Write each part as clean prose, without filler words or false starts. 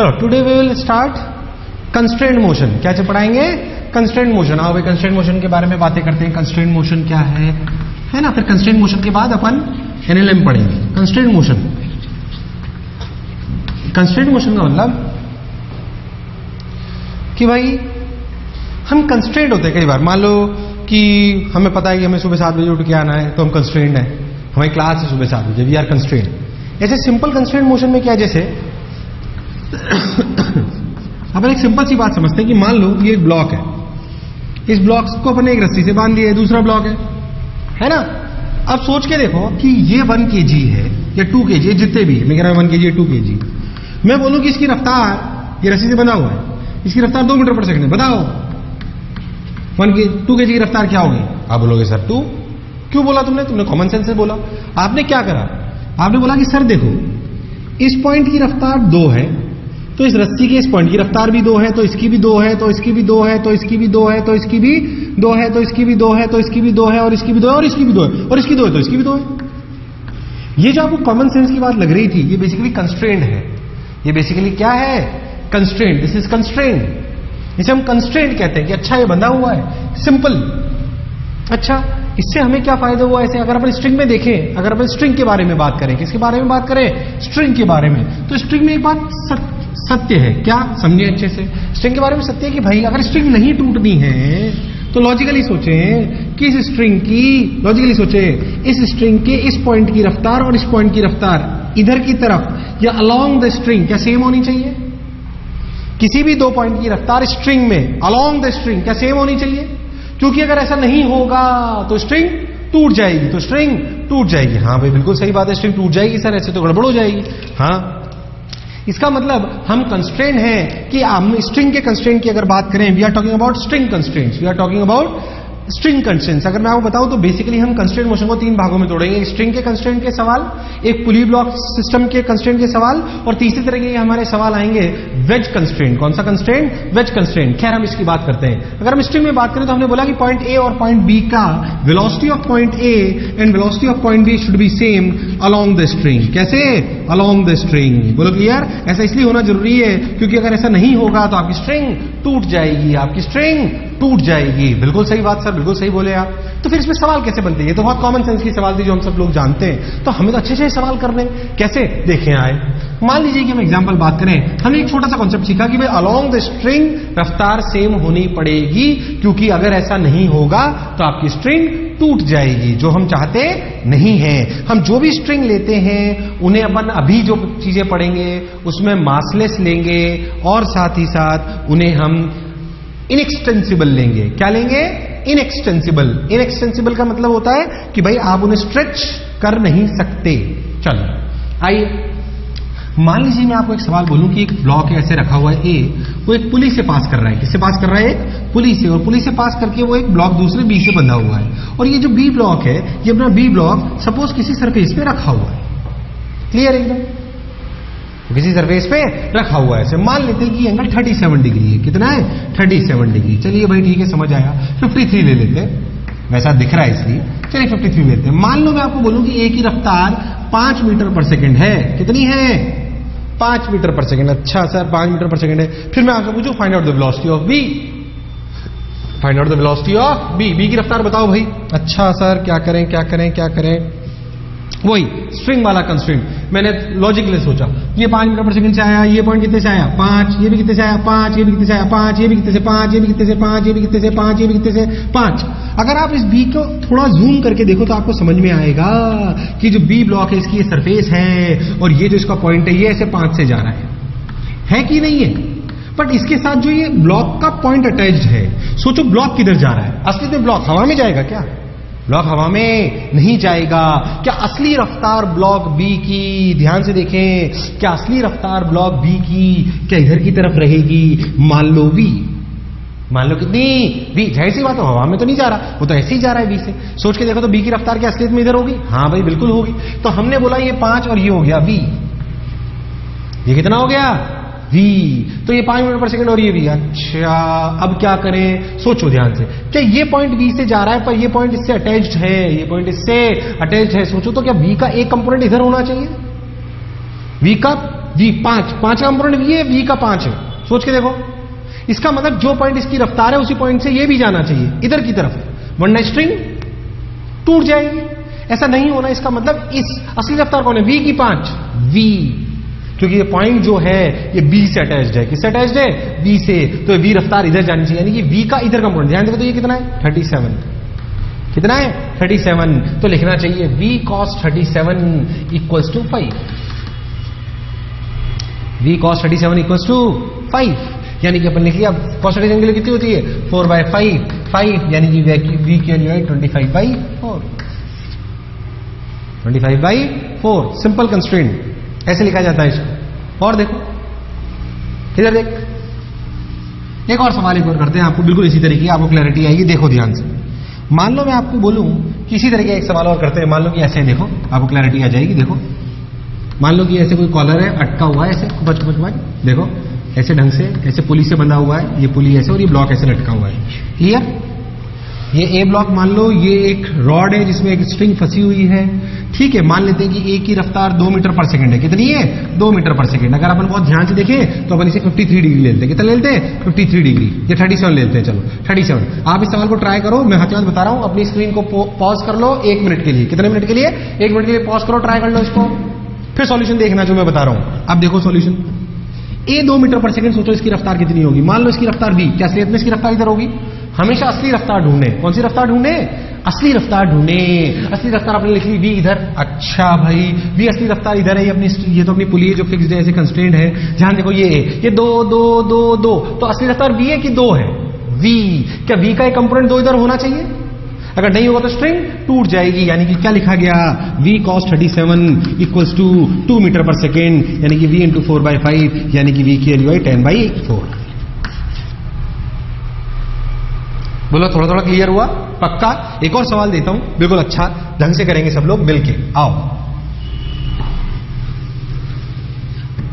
चलो today we will start constraint motion. क्या पढ़ाएंगे? Constraint motion. आओ भाई कंस्ट्रेंट मोशन के बारे में बातें करते हैं। कंस्ट्रेंट मोशन क्या है ना। फिर कंस्ट्रेंट मोशन के बाद अपन एनएलएम पढ़ेंगे। कंस्ट्रेंट मोशन, कंस्ट्रेंट मोशन का मतलब कि भाई हम कंस्ट्रेंट होते हैं कई बार। मान लो कि हमें पता है कि हमें सुबह 7 बजे उठ के आना है, तो हम कंस्ट्रेंट हैं, हमारी क्लास है सुबह 7 बजे, वी आर कंस्ट्रेंट। ऐसे सिंपल कंस्ट्रेंट मोशन में क्या है, जैसे अपन एक सिंपल सी बात समझते हैं कि मान लो ये एक ब्लॉक है, इस ब्लॉक को अपन एक रस्सी से बांध लिया है, दूसरा ब्लॉक है ना। अब सोच के देखो कि ये 1 kg है या 2 kg, जितने भी, मैं कह रहा हूं 1 kg या 2 kg, मैं बोलूं कि इसकी रफ्तार, ये रस्सी से बंधा हुआ है, इसकी रफ्तार 2 मीटर पर सेकंड है, बताओ 2 kg की रफ्तार क्या होगी? आप बोलोगे सर 2। क्यों बोला तुमने कॉमन सेंस से बोला। आपने क्या करा, आपने बोला कि सर देखो इस पॉइंट की रफ्तार 2 है, तो इस रस्सी के इस पॉइंट की रफ्तार भी 2 है, तो इसकी भी 2 है, तो इसकी भी 2 है, तो इसकी भी 2 है, तो इसकी भी 2 है, तो इसकी भी 2 है, तो इसकी भी 2 है, और इसकी भी 2 है, और इसकी भी 2 है, और इसकी 2 है, तो इसकी भी 2 है। ये जो आपको कॉमन सेंस की बात लग रही थी, ये बेसिकली कंस्ट्रेंट है। ये बेसिकली क्या है? कंस्ट्रेंट। This is constraint. इसे हम कंस्ट्रेंट कहते हैं कि अच्छा ये बंधा हुआ है, सिंपल। अच्छा, इससे हमें क्या फायदा हुआ? ऐसे अगर अपन स्ट्रिंग में देखें, अगर अपन स्ट्रिंग के बारे में बात करें, किसके बारे में बात करें? स्ट्रिंग के बारे में। तो स्ट्रिंग में एक बात सत्य है, क्या समझे अच्छे से? स्ट्रिंग के बारे में सत्य है कि भाई अगर स्ट्रिंग नहीं टूटनी है तो लॉजिकली सोचें कि इस स्ट्रिंग की, लॉजिकली सोचें इस स्ट्रिंग के इस पॉइंट की रफ्तार और इस पॉइंट की रफ्तार इधर की तरफ या अलोंग द स्ट्रिंग क्या सेम होनी चाहिए? किसी भी 2 पॉइंट की रफ्तार स्ट्रिंग में अलोंग द स्ट्रिंग क्या सेम होनी चाहिए? क्योंकि अगर ऐसा नहीं होगा तो स्ट्रिंग टूट जाएगी, तो स्ट्रिंग टूट जाएगी। हाँ भाई बिल्कुल सही बात है, स्ट्रिंग टूट जाएगी सर, ऐसे तो गड़बड़ हो जाएगी। हाँ, इसका मतलब हम कंस्ट्रेंट हैं कि हम स्ट्रिंग के कंस्ट्रेंट की अगर बात करें, we are talking about string constraints, we are talking about string constraints. अगर मैं आपको बताऊं तो बेसिकली हम कंस्ट्रेंट मोशन को 3 भागों में तोड़ेंगे। स्ट्रिंग के कंस्ट्रेंट के सवाल, एक पुली ब्लॉक सिस्टम के कंस्ट्रेंट के सवाल, और तीसरी तरह के हमारे सवाल आएंगे वेज कंस्ट्रेंट। कौन सा कंस्ट्रेंट? Veg constraint. खैर हम इसकी बात करते हैं। अगर हम स्ट्रिंग में बात करें तो हमने बोला कि पॉइंट ए और पॉइंट बी का velocity of point A and velocity of point B should be same along the string. कैसे? Along the string. बोलो क्लियर? ऐसा इसलिए होना जरूरी है क्योंकि अगर ऐसा नहीं होगा तो आपकी स्ट्रिंग टूट जाएगी, आपकी स्ट्रिंग टूट जाएगी। बिल्कुल सही बात सर, बिल्कुल सही बोले आप। तो फिर इसमें सवाल कैसे बनते हैं? ये तो बहुत कॉमन सेंस की सवाल थी जो हम सब लोग जानते हैं, तो हमें तो अच्छे से सवाल करने। कैसे? देखें आए, मान लीजिए कि हम एग्जांपल बात करें, हमने एक छोटा सा कॉन्सेप्ट सीखा कि भाई अलोंग द स्ट्रिंग रफ्तार सेम होनी पड़ेगी, क्योंकि अगर ऐसा नहीं होगा तो आपकी स्ट्रिंग टूट जाएगी, जो हम चाहते नहीं हैं। हम जो भी स्ट्रिंग लेते हैं उन्हें अपन अभी जो चीजें पढ़ेंगे उसमें मासलेस लेंगे, और साथ ही साथ उन्हें हम इनएक्सटेंसिबल लेंगे। क्या लेंगे? इनएक्सटेंसिबल। इनएक्सटेंसिबल का मतलब होता है कि भाई आप उन्हें स्ट्रेच कर नहीं सकते। चलो आइए, मान लीजिए मैं आपको एक सवाल बोलूं कि एक ब्लॉक है ऐसे रखा हुआ है ए, वो एक पुली से पास कर रहा है। किससे पास कर रहा है? एक पुली से। और पुली से पास करके वो एक ब्लॉक दूसरे बी से बंधा हुआ है, और ये जो बी ब्लॉक है, ये अपना बी ब्लॉक सपोज किसी सरफेस पे रखा हुआ है। क्लियर एकदम? किसी सरफेस पे रखा हुआ है। ऐसे मान लेते हैं कि एंगल 37 डिग्री है। कितना है? 37 डिग्री। चलिए भाई ठीक है, समझ आया। 53 ले लेते हैं, वैसा दिख रहा है इसलिए। चलिए 53 लेते हैं। मान लो मैं आपको बोलूं कि ए की रफ्तार 5 मीटर पर सेकंड है। कितनी है? 5 मीटर पर सेकंड। अच्छा सर 5 मीटर पर सेकंड है। फिर मैं आपसे पूछूं find out the velocity of B. Find out the velocity of B. B की रफ्तार बताओ भाई। अच्छा सर क्या करें क्या करें क्या करें? वही स्ट्रिंग वाला कंस्ट्रेंट। मैंने लॉजिकली सोचा, ये 5 मीटर पर सेकंड से आया, ये पॉइंट कितने से आया? 5, ये भी कितने से आया? 5, ये भी कितने से आया? 5, ये भी कितने से? 5, ये भी कितने से? 5, ये भी कितने से? 5, ये भी कितने से? 5। अगर आप इस बी को थोड़ा जूम करके देखो तो आपको समझ में आएगा कि जो बी ब्लॉक है इसकी ये सरफेस है, और ये जो इसका पॉइंट है ये ऐसे 5 से जा रहा है कि नहीं है? बट इसके साथ जो ये ब्लॉक का पॉइंट अटैच्ड है, सोचो ब्लॉक किधर जा रहा है? असली में ब्लॉक हवा में जाएगा क्या? ब्लॉक हवा में नहीं जाएगा। क्या असली रफ्तार ब्लॉक बी की, ध्यान से देखें, क्या असली रफ्तार ब्लॉक बी की क्या इधर की तरफ रहेगी? मान लो वी, मान लो कितनी? वी। जाहिर सी बात है हवा में तो नहीं जा रहा, वो तो ऐसे ही जा रहा है बी से। सोच के देखो तो बी की रफ्तार क्या असलियत में इधर होगी? हाँ भाई बिल्कुल होगी। तो हमने बोला ये 5 और ये हो गया वी। ये कितना हो गया? वी। तो ये 5 मीटर पर सेकंड और ये भी। अच्छा अब क्या करें? सोचो ध्यान से। क्या ये पॉइंट बी से जा रहा है पर ये पॉइंट इससे अटैच्ड है, ये पॉइंट इससे अटैच्ड है? सोचो तो क्या वी का एक कंपोनेंट इधर होना चाहिए? वी का v 5 का कंपोनेंट v है, v का 5 है। सोच के देखो, इसका मतलब जो पॉइंट इसकी रफ्तार है उसी पॉइंट से ये भी जाना चाहिए इधर की तरफ, वरना स्ट्रिंग टूट जाएगी। ऐसा नहीं होना, इसका मतलब इस असली रफ्तार कौन है, v की 5, v, क्योंकि ये पॉइंट जो है ये b से अटैच्ड है। किससे अटैच्ड है, b से, तो v रफ्तार इधर जानी चाहिए, यानी कि v का इधर कंपोनेंट। ध्यान देखो तो ये कितना है, 37, कितना है 37, तो लिखना चाहिए v cos 37 equals to 5, v cos 37 equals to 5, यानी कि अपन लिख लिया cos 37 के लिए कितनी होती है 4/5, यानी कि v की वैल्यू है 25/4, 25/4, सिंपल कंस्ट्रेंट, ऐसे लिखा जाता है इसको। और देखो इधर देख, एक और सवाल एक और करते हैं, आपको बिल्कुल इसी तरीके आपको क्लैरिटी आएगी। देखो ध्यान से, मान लो मैं आपको बोलूं कि इसी तरह का एक सवाल और करते हैं। मान लो कि ऐसे देखो, आपको क्लैरिटी आ जाएगी। देखो मान लो कि ऐसे कोई कॉलर है, अटका हुआ है ऐसे कुछ देखो ऐसे ढंग से, ऐसे पुली से बंधा हुआ है, ये पुली ऐसे और ये ब्लॉक ऐसे लटका हुआ है। क्लियर, ये ए ब्लॉक मान लो, ये एक रॉड है जिसमें एक स्ट्रिंग फंसी हुई है। ठीक है, मान लेते हैं कि ए की रफ्तार 2 मीटर पर सेकंड है। कितनी है, 2 मीटर पर सेकंड। अगर अपन बहुत ध्यान से देखें तो अपन इसे 53 डिग्री लेते हैं। कितना लेते हैं, 53 डिग्री, ये 37 लेते हैं। चलो 37। आप इस सवाल को ट्राई करो, मैं हाथ बता रहा हूं, अपनी स्क्रीन को पॉज कर लो 1 मिनट के लिए। कितने मिनट के लिए, 1 मिनट के लिए पॉज करो, ट्राई कर लो इसको, फिर सॉल्यूशन देखना जो मैं बता रहा हूं। अब देखो सॉल्यूशन, ए 2 मीटर पर सेकंड, सोचो इसकी रफ्तार कितनी होगी। मान लो इसकी रफ्तार v, क्या असलियत में इसकी रफ्तार इधर होगी। हमेशा असली रफ्तार ढूंढे। कौन सी रफ्तार ढूंढे, असली रफ्तार ढूंढे। असली रफ्तार आपने लिख ली v इधर, अच्छा भाई v असली रफ्तार इधर है, ये तो अपनी पुली है जो फिक्स्ड है, ऐसे कंस्ट्रेंट है। ध्यान देखो ये 2 2 2 2, तो असली रफ्तार v है कि 2 है, v। क्या v का एक कंपोनेंट 2 इधर होना चाहिए, अगर नहीं होगा तो स्ट्रिंग टूट जाएगी। यानी कि क्या लिखा गया, v cos 37 equals to 2 meter पर सेकेंड, यानी कि v इंटू 4/5, यानी कि v की वैल्यू है 10/4। बोलो थोड़ा थोड़ा क्लियर हुआ, पक्का। एक और सवाल देता हूं, बिल्कुल अच्छा ढंग से करेंगे सब लोग मिलके। आओ,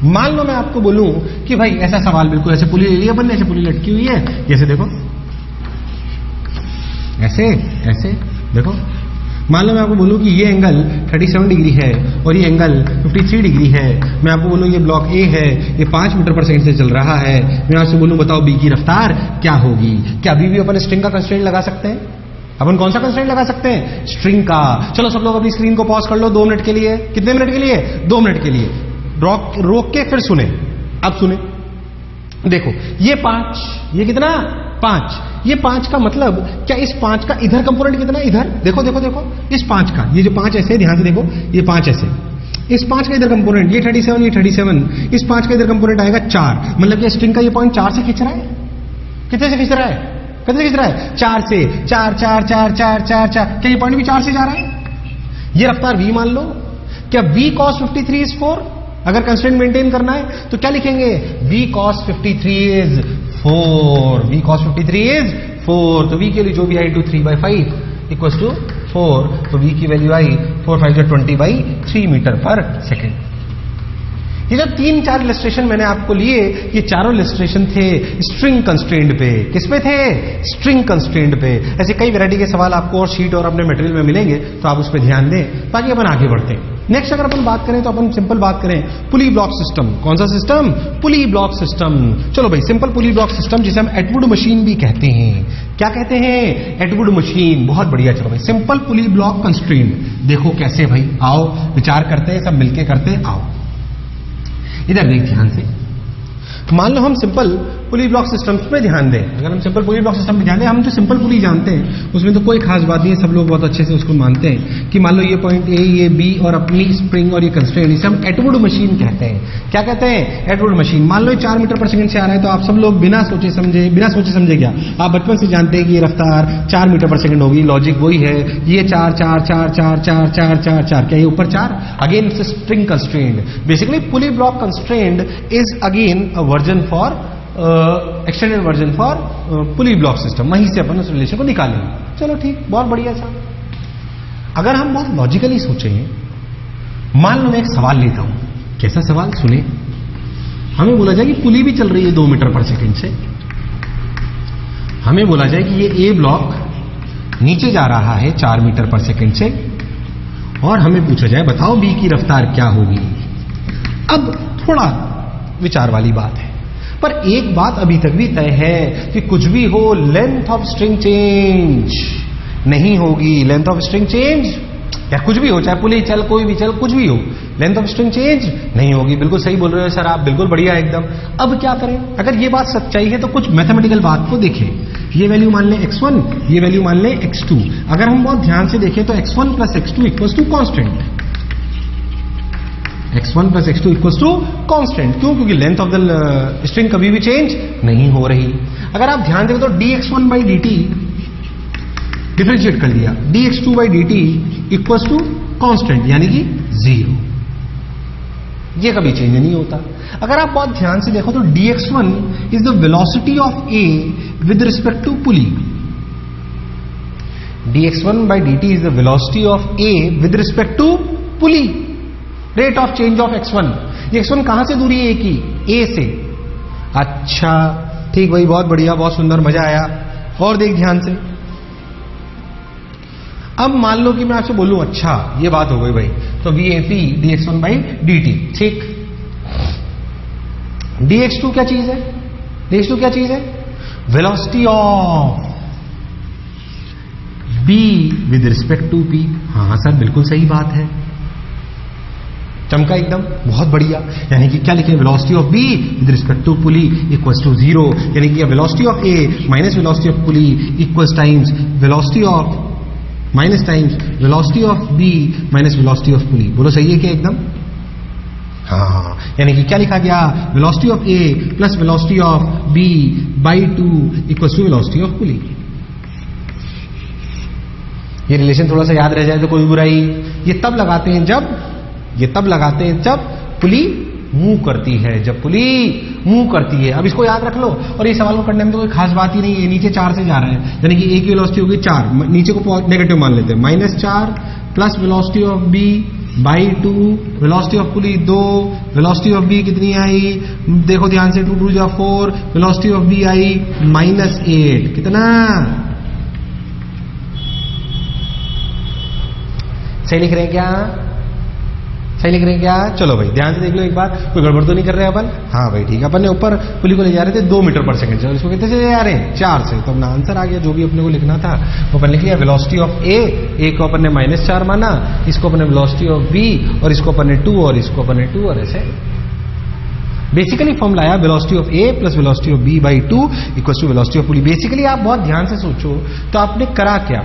मान लो मैं आपको बोलूं कि भाई ऐसा सवाल, बिल्कुल ऐसे पुली ले लिया अपन ने, ऐसे पुली लटकी हुई है, जैसे देखो ऐसे ऐसे देखो। मान लो मैं आपको बोलूं कि ये एंगल 37 डिग्री है और ये एंगल 53 डिग्री है। मैं आपको बोलूं ये ब्लॉक ए है, ये 5 मीटर पर सेकंड से चल रहा है। मैं आपसे बोलूं बताओ बी की रफ्तार क्या होगी। क्या अभी भी अपन स्ट्रिंग का कंस्ट्रेंट लगा सकते हैं, अपन कौन सा कंस्ट्रेंट लगा सकते हैं, स्ट्रिंग का। चलो सब लोग अपनी स्क्रीन को पॉज कर लो 2 मिनट के लिए। कितने मिनट के लिए, 2 मिनट के लिए। रोक के फिर सुने, अब सुने। देखो ये 5, ये कितना 5, ये 5 का मतलब क्या, इस 5 का इधर कंपोनेंट कितना, इधर देखो देखो देखो, इस 5 का, ये जो 5 ऐसे, ध्यान से देखो, ये 5 ऐसे, इस 5 का इधर कंपोनेंट, ये 37, ये 37, इस 5 का इधर कंपोनेंट आएगा 4। मतलब कि स्ट्रिंग का ये पॉइंट 4 से खींच रहा है। कितने से खींच रहा है, कितने खींच रहा है, 4 से। 4 4 4 4 4 4, क्या ये पॉइंट भी 4 से जा रहा है। ये रफ्तार v मान लो। क्या v cos 53 इज 4, अगर कंस्ट्रेंट मेंटेन करना है तो क्या लिखेंगे, v cos 53 is 4, v cos 53 is 4, तो v के लिए जो भी आई टू 3/5 इक्वल्स टू 4, तो v की वैल्यू आई 4 5 20/3 मीटर पर सेकेंड। ये जो 3-4 इलस्ट्रेशन मैंने आपको लिए, ये चारों इलस्ट्रेशन थे स्ट्रिंग कंस्ट्रेंट पे। किस पे थे, स्ट्रिंग कंस्ट्रेंट पे। ऐसे कई वैरायटी के सवाल आपको और शीट और अपने मटेरियल में मिलेंगे, तो आप उस पर ध्यान दें। बाकी अपन आगे बढ़ते हैं। नेक्स्ट अगर अपन बात करें तो अपन सिंपल बात करें, पुली ब्लॉक सिस्टम। कौन सा सिस्टम, पुली ब्लॉक सिस्टम। चलो भाई, सिंपल पुली ब्लॉक सिस्टम, जिसे हम एटवुड मशीन भी कहते हैं। क्या कहते हैं, एटवुड मशीन। बहुत बढ़िया। चलो भाई, सिंपल पुली ब्लॉक कंस्ट्रेंट। देखो कैसे भाई, आओ विचार करते हैं, सब मिलके करते हैं। आओ इधर देख ध्यान से। मान लो हम सिंपल पुली ब्लॉक सिस्टम्स पे ध्यान दें। अगर हम सिंपल पुली ब्लॉक सिस्टम पे ध्यान दें, हम जो सिंपल पुली जानते हैं उसमें तो कोई खास बात नहीं है, सब लोग बहुत अच्छे से उसको मानते हैं कि मान लो ये पॉइंट ए, ये बी और अपनी स्प्रिंग और ये कंस्ट्रेंट, इसे हम एटवुड मशीन कहते हैं। क्या कहते हैं, एटवुड मशीन। मान लो ये 4 मीटर पर सेकंड से आ रहा है, तो आप सब लोग बिना सोचे समझे क्या, आप बचपन से जानते हैं कि ये रफ्तार 4 मीटर पर सेकंड होगी। लॉजिक वही है, ये 4 4 4 4 4 4 4 4, क्या ये ऊपर 4, again it's spring constraint. Basically pulley block constraint is again a version for extended version for pulley block system. वहीं से अपन उस रिलेशन को निकालेंगे। चलो ठीक, बहुत बढ़िया सा। अगर हम बहुत लॉजिकली सोचें, मान लो मैं एक सवाल लेता हूं। कैसा सवाल, सुने। हमें बोला जाए कि पुली भी चल रही है 2 मीटर पर सेकंड से। हमें बोला जाए कि ये ए ब्लॉक नीचे जा रहा है 4 मीटर पर सेकंड से, और हमें पूछा जाए बताओ बी की रफ्तार क्या होगी। अब थोड़ा विचार वाली बात है। पर एक बात अभी तक भी तय है कि कुछ भी हो लेंथ ऑफ स्ट्रिंग चेंज नहीं होगी। लेंथ ऑफ स्ट्रिंग चेंज या कुछ भी हो, चाहे पुली चल, कोई भी चल, कुछ भी हो, लेंथ ऑफ स्ट्रिंग चेंज नहीं होगी। बिल्कुल सही बोल रहे हो सर आप, बिल्कुल बढ़िया एकदम। अब क्या करें? अगर ये बात सच्चाई है तो कुछ मैथमेटिकल बात को देखें। ये वैल्यू मान लें x1, ये वैल्यू मान लें x2। अगर हम बहुत ध्यान से देखें तो x1 plus x2 equals to constant. x1 plus x2 equals to constant. क्यों? क्योंकि लेंथ ऑफ द स्ट्रिंग कभी भी चेंज नहीं हो रही। अगर आप ध्यान दें तो dx1 बाई dt डिफरेंशिएट कर दिया, dx2 by dt equals to constant यानी कि 0। ये कभी चेंज नहीं होता। अगर आप बहुत ध्यान से देखो तो dx1 is the velocity of a with respect to pulley. dx1 by dt is the velocity of a with respect to pulley. Rate of change of x1। ये x1 कहां से दूरी है a की? a से। अच्छा ठीक भाई, बहुत बढ़िया, बहुत सुंदर, मजा आया। और देख ध्यान से, अब मान लो कि मैं आपसे बोलूं अच्छा ये बात हो गई भाई, तो VAP dx1 बाई dt, ठीक। dx2 क्या चीज है? dx2 क्या चीज है? Velocity of b with respect to p। हाँ सर बिल्कुल सही बात है, चमका एकदम, बहुत बढ़िया। यानी कि क्या लिखे? Velocity of b with respect to pulley equals to 0। यानी कि velocity of a minus velocity of pulley equals times velocity of minus times velocity of b minus velocity of pulley. बोलो सही है क्या एकदम? हाँ, यानी कि क्या लिखा गया? Velocity of a plus velocity of b by 2 equals to velocity of pulley. ये रिलेशन थोड़ा सा याद रह जाए तो कोई बुराई। ये तब लगाते हैं जब पुली मूव करती है, जब पुली मूव करती है। अब इसको याद रख लो, और ये सवाल को करने में तो कोई खास बात ही नहीं है। नीचे 4 से जा रहे हैं, यानी कि a की वेलोसिटी होगी 4, नीचे को नेगेटिव मान लेते हैं, -4 plus velocity of b by 2, velocity of pulley 2, velocity of b कितनी आई? देखो ध्यान से, 2 2 जा 4, वेलोसिटी ऑफ b आई -8। कितना? सही लिख रहे हैं क्या? सही लिख रहे हैं क्या? चलो भाई ध्यान से देख लो एक बार, कोई गड़बड़ तो नहीं कर रहे अपन? हाँ भाई ठीक है। अपन ने ऊपर पुली को ले जा रहे थे 2 मीटर पर सेकंड से, इसको कितने से ले जा रहे हैं? 4 से। तो अपना आंसर आ गया, जो भी अपने को लिखना था वो अपन लिख लिया। वेलोसिटी ऑफ a को अपन ने -4 माना, इसको अपन ने वेलोसिटी ऑफ b, और इसको अपन ने 2, और इसको अपन ने 2, और ऐसे बेसिकली फॉर्मूला आया velocity of a plus velocity of b by 2 equals to velocity of pulley. Basically आप बहुत ध्यान से सोचो तो आपने करा क्या?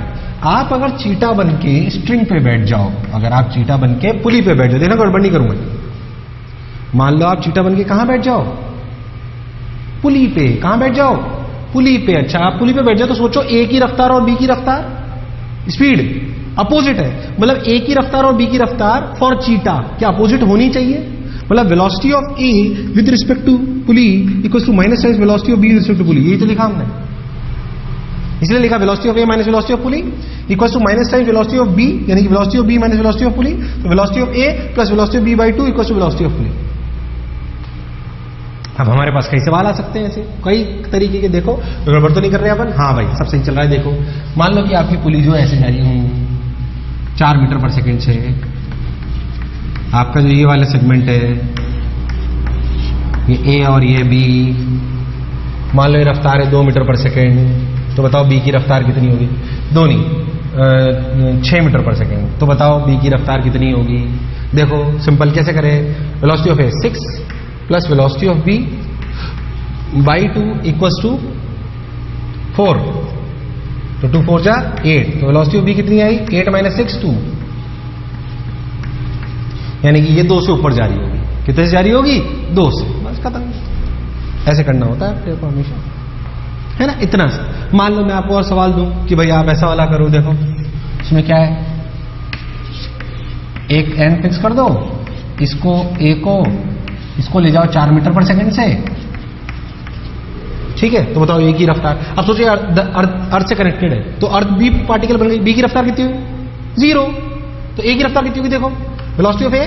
आप अगर चीटा बन के स्ट्रिंग पे बैठ जाओ, अगर आप चीटा बन के पुली पे बैठ जाओ, देखना गड़बड़ नहीं करूंगा। मान लो आप चीटा बन के कहां बैठ जाओ? पुली पे। कहां बैठ जाओ? पुली पे। अच्छा, आप पुली पे बैठ जाओ तो सोचो a की रफ्तार और b की रफ्तार, स्पीड अपोजिट है। मतलब a की रफ्तार और b की रफ्तार फॉर चीटा क्या अपोजिट होनी चाहिए? मतलब velocity of a with respect to pulley equals to minus times velocity of b with respect to pulley. यही तो लिखा हमने, इसलिए लिखा velocity of a minus velocity of pulley equals to minus times velocity of b, यानी कि velocity of b minus velocity of pulley. तो velocity of a plus velocity of b by 2 equals to velocity of pulley. अब हमारे पास कई सवाल आ सकते हैं ऐसे, कई तरीके के। देखो गड़बड़ तो नहीं कर रहे अपन? हाँ भाई सब सही चल रहा है। देखो मान लो कि आपकी पुली जो है ऐसे जा रही हूं 4 मीटर पर सेकेंड से, आपका जो ये वाला सेगमेंट है ये a और ये b, मान लो ये रफ्तार है 2 मीटर पर सेकेंड, तो बताओ b की रफ्तार कितनी होगी? 2 नहीं 6 मीटर पर सेकेंड। तो बताओ b की रफ्तार कितनी होगी? देखो सिंपल कैसे करें? Velocity of a 6 plus velocity of b by 2 equals to 4, तो 2 4 जा 8, तो वेलोसिटी ऑफ b कितनी आई? 8 माइनस 6 2, यानी कि ये 2 से ऊपर जा रही होगी। कितने से जा रही होगी? 2 से। बस खत्म। ऐसे करना होता है आपको हमेशा, है ना? इतना से। मान लो मैं आपको और सवाल दूं कि भाई आप ऐसा वाला करो, देखो इसमें क्या है, एक एन फिक्स कर दो, इसको ए को इसको ले जाओ 4 मीटर पर सेकंड से, ठीक है? तो बताओ ए की रफ्तार। अब सोचिए अर्थ से कनेक्टेड है तो अर्थ बी पार्टिकल बन गई, बी की रफ्तार कितनी हुई? 0। तो ए की रफ्तार कितनी होगी? देखो velocity of A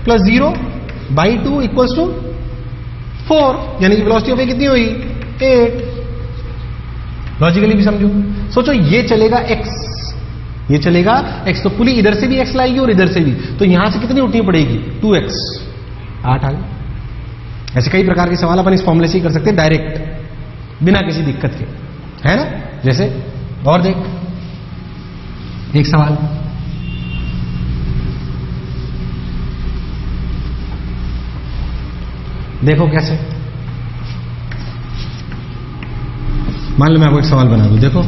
plus 0 by 2 equals to 4, यानी कि वेलोसिटी ऑफ ए कितनी हुई? 8। लॉजिकली भी समझो, सोचो ये चलेगा x, ये चलेगा x, तो पुली इधर से भी x लाएगी और इधर से भी, तो यहां से कितनी उठनी पड़ेगी? 2x। 8 आ गई। ऐसे कई प्रकार के सवाल अपन इस फॉर्मूले से ही कर सकते हैं डायरेक्ट, बिना किसी दिक्कत के, है ना। जैसे और देख एक सवाल, देखो कैसे, मान लो मैं आपको एक सवाल बना दूं, देखो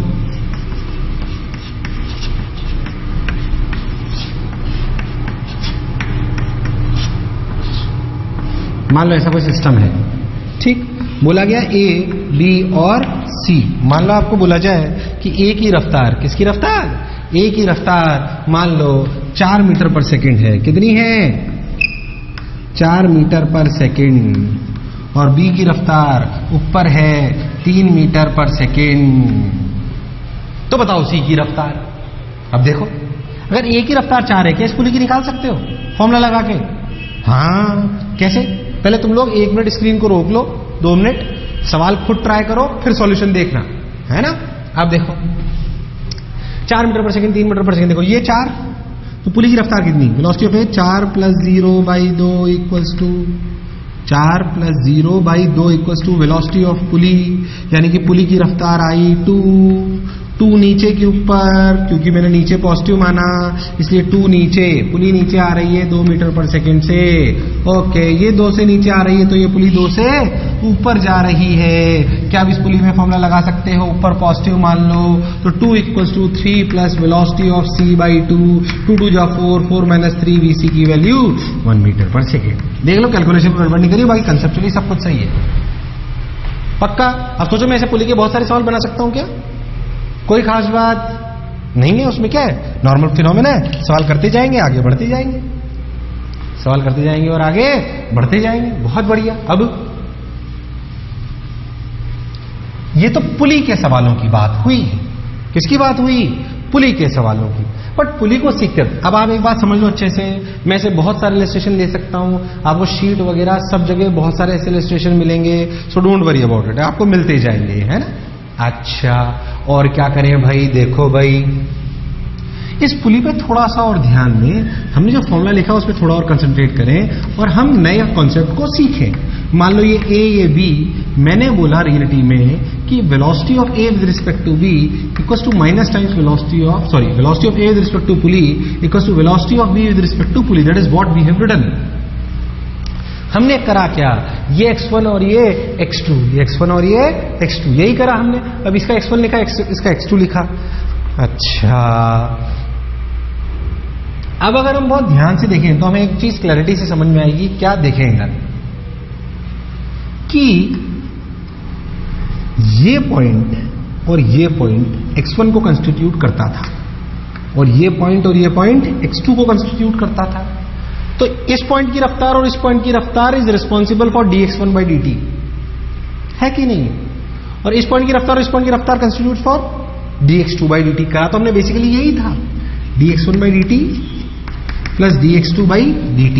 मान लो ऐसा कोई सिस्टम है, ठीक, बोला गया ए बी और सी। मान लो आपको बोला जाए कि ए की रफ्तार, किसकी रफ्तार, ए की रफ्तार मान लो 4 मीटर पर सेकंड है, कितनी है 4 मीटर पर सेकंड, और बी की रफ्तार ऊपर है 3 मीटर पर सेकंड, तो बताओ सी की रफ्तार। अब देखो अगर ए की रफ्तार 4 है, क्या इस पुली की निकाल सकते हो फॉर्मूला लगा के? हाँ, कैसे? पहले तुम लोग 1 मिनट स्क्रीन को रोक लो, 2 मिनट सवाल खुद ट्राई करो, फिर सॉल्यूशन देखना, है ना। अब देखो 4 मीटर पर सेकंड, 3 मीटर पर सेकंड, देखो ये 4, तो पुली की रफ्तार कितनी, velocity of A 4 + 0/2 equals to 4 + 0/2 equals to velocity of pulley, यानी कि पुली की रफ्तार आई 2 नीचे के ऊपर, क्योंकि मैंने नीचे पॉजिटिव माना इसलिए 2 नीचे, पुली नीचे आ रही है 2 मीटर पर सेकंड से, ओके, ये 2 से नीचे आ रही है तो ये पुली 2 से ऊपर जा रही है। क्या आप इस पुली में फॉर्मूला लगा सकते हो, ऊपर पॉजिटिव मान लो, तो 2 = 3 प्लस वेलोसिटी ऑफ c/2, 2 2 जा 4, 4 - 3 vc की वैल्यू 1 मीटर पर सेकेंड। देख लो कैलकुलेशन में गड़बड़ नहीं करिए, बाकी कंसेप्चुअली सब कुछ सही है, पक्का। अब सोचो मैं ऐसे पुली के बहुत सारे सवाल बना सकता हूं क्या? कोई खास बात नहीं है उसमें, क्या है, नॉर्मल फिनोमेना है, सवाल करते जाएंगे आगे बढ़ते जाएंगे, सवाल करते जाएंगे और आगे बढ़ते जाएंगे, बहुत बढ़िया। अब ये तो पुली के सवालों की बात हुई, किसकी बात हुई, पुली के सवालों की। बट पुली को सीखते, अब आप एक बात समझ लो अच्छे से, मैं ऐसे बहुत सारे इलस्ट्रेशन ले सकता हूं आपको, शीट वगैरह सब जगह बहुत सारे ऐसे इलस्ट्रेशन मिलेंगे, so don't worry about it, आपको मिलते जाएंगे, है ना। अच्छा, और क्या करें भाई, देखो भाई इस पुली पे थोड़ा सा और ध्यान दें, हमने जो फॉर्मूला लिखा उस पर थोड़ा और कंसंट्रेट करें और हम नए कॉन्सेप्ट को सीखें। मान लो ये ए ये बी, मैंने बोला रियलिटी में कि velocity of A with respect to B equals to minus times velocity of, sorry, velocity of A with respect to pulley equals to velocity of B with respect to pulley, that is what we have written. हमने करा क्या, ये x1 और ये x2, ये x1 और ये x2, यही करा हमने। अब इसका x1 लिखा, इसका x2 लिखा। अच्छा, अब अगर हम बहुत ध्यान से देखें तो हमें एक चीज क्लैरिटी से समझ में आएगी। क्या देखेंगे कि ये पॉइंट और ये पॉइंट x1 को कंस्टिट्यूट करता था और ये पॉइंट x2 को कंस्टिट्यूट करता था। तो इस पॉइंट की रफ्तार और इस पॉइंट की रफ्तार इज रिस्पॉन्सिबल फॉर dx1/dt, है कि नहीं? और इस पॉइंट की रफ्तार और इस पॉइंट की रफ्तार कंस्टिट्यूट फॉर dx2/dt। कहा तो हमने बेसिकली यही था, dx1/dt plus dx2/dt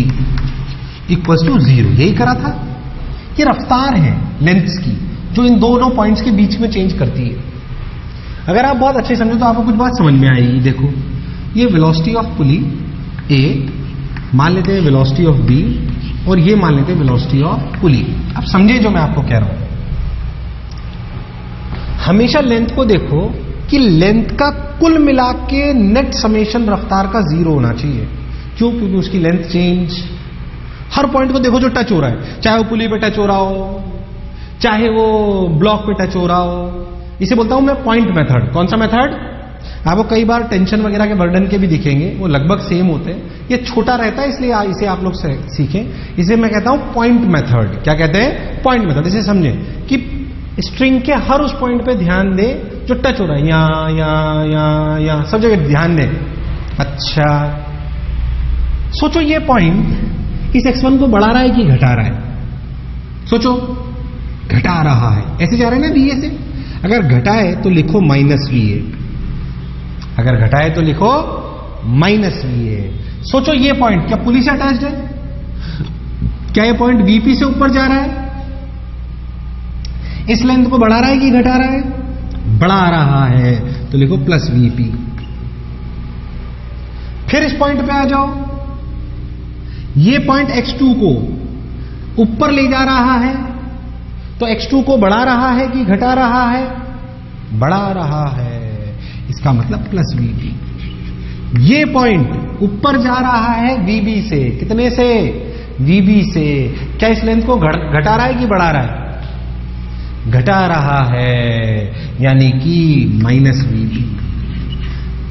equals to 0, यही करा था। ये रफ्तार है लेंथ्स की जो इन दोनों पॉइंट्स के बीच में चेंज करती है। अगर आप बहुत अच्छे समझो तो आपको कुछ बात समझ में आएगी। देखो ये वेलोसिटी ऑफ पुली ए, मान लेते हैं वेलोसिटी ऑफ बी, और ये मान लेते हैं वेलोसिटी ऑफ पुली। अब समझे जो मैं आपको कह रहा हूं, हमेशा लेंथ को देखो कि लेंथ का कुल मिला के नेट समेशन रफ्तार का 0 होना चाहिए। क्यों? क्योंकि उसकी लेंथ चेंज, हर पॉइंट को देखो जो टच हो रहा है, चाहे वो पुली पे टच हो रहा हो, चाहे वो ब्लॉक पे टच हो रहा हो, इसे बोलता हूं मैं पॉइंट मेथड। कौन सा मेथड? आपको कई बार टेंशन वगैरह के बर्डन के भी दिखेंगे, वो लगभग सेम होते हैं, ये छोटा रहता है इसलिए इसे आप लोग सीखें। इसे मैं कहता हूं पॉइंट मेथड। क्या कहते हैं? Point method. इसे समझें कि स्ट्रिंग के हर उस पॉइंट पे ध्यान दें जो टच हो रहा है, यहां सब जगह ध्यान दें। अच्छा, सोचो ये पॉइंट इस x1 को बढ़ा रहा है कि घटा रहा है? सोचो, घटा रहा है, ऐसे जा रहे हैं ना VA से। अगर घटाए तो लिखो -VA, अगर घटाए तो लिखो -VA। सोचो ये पॉइंट क्या पुली से अटैच्ड है? क्या ये पॉइंट VP से ऊपर जा रहा है? इस लेंथ को बढ़ा रहा है कि घटा रहा है? बढ़ा रहा है, तो लिखो +VP। फिर इस पॉइंट पे आ जाओ, ये पॉइंट x2 को ऊपर ले जा रहा है तो x2 को बढ़ा रहा है कि घटा रहा है? बढ़ा रहा है। इसका मतलब प्लस VB। ये पॉइंट ऊपर जा रहा है VB से। कितने से? VB से। क्या इस लेंथ को घटा रहा है कि बढ़ा रहा है? घटा रहा है, यानी कि माइनस VB।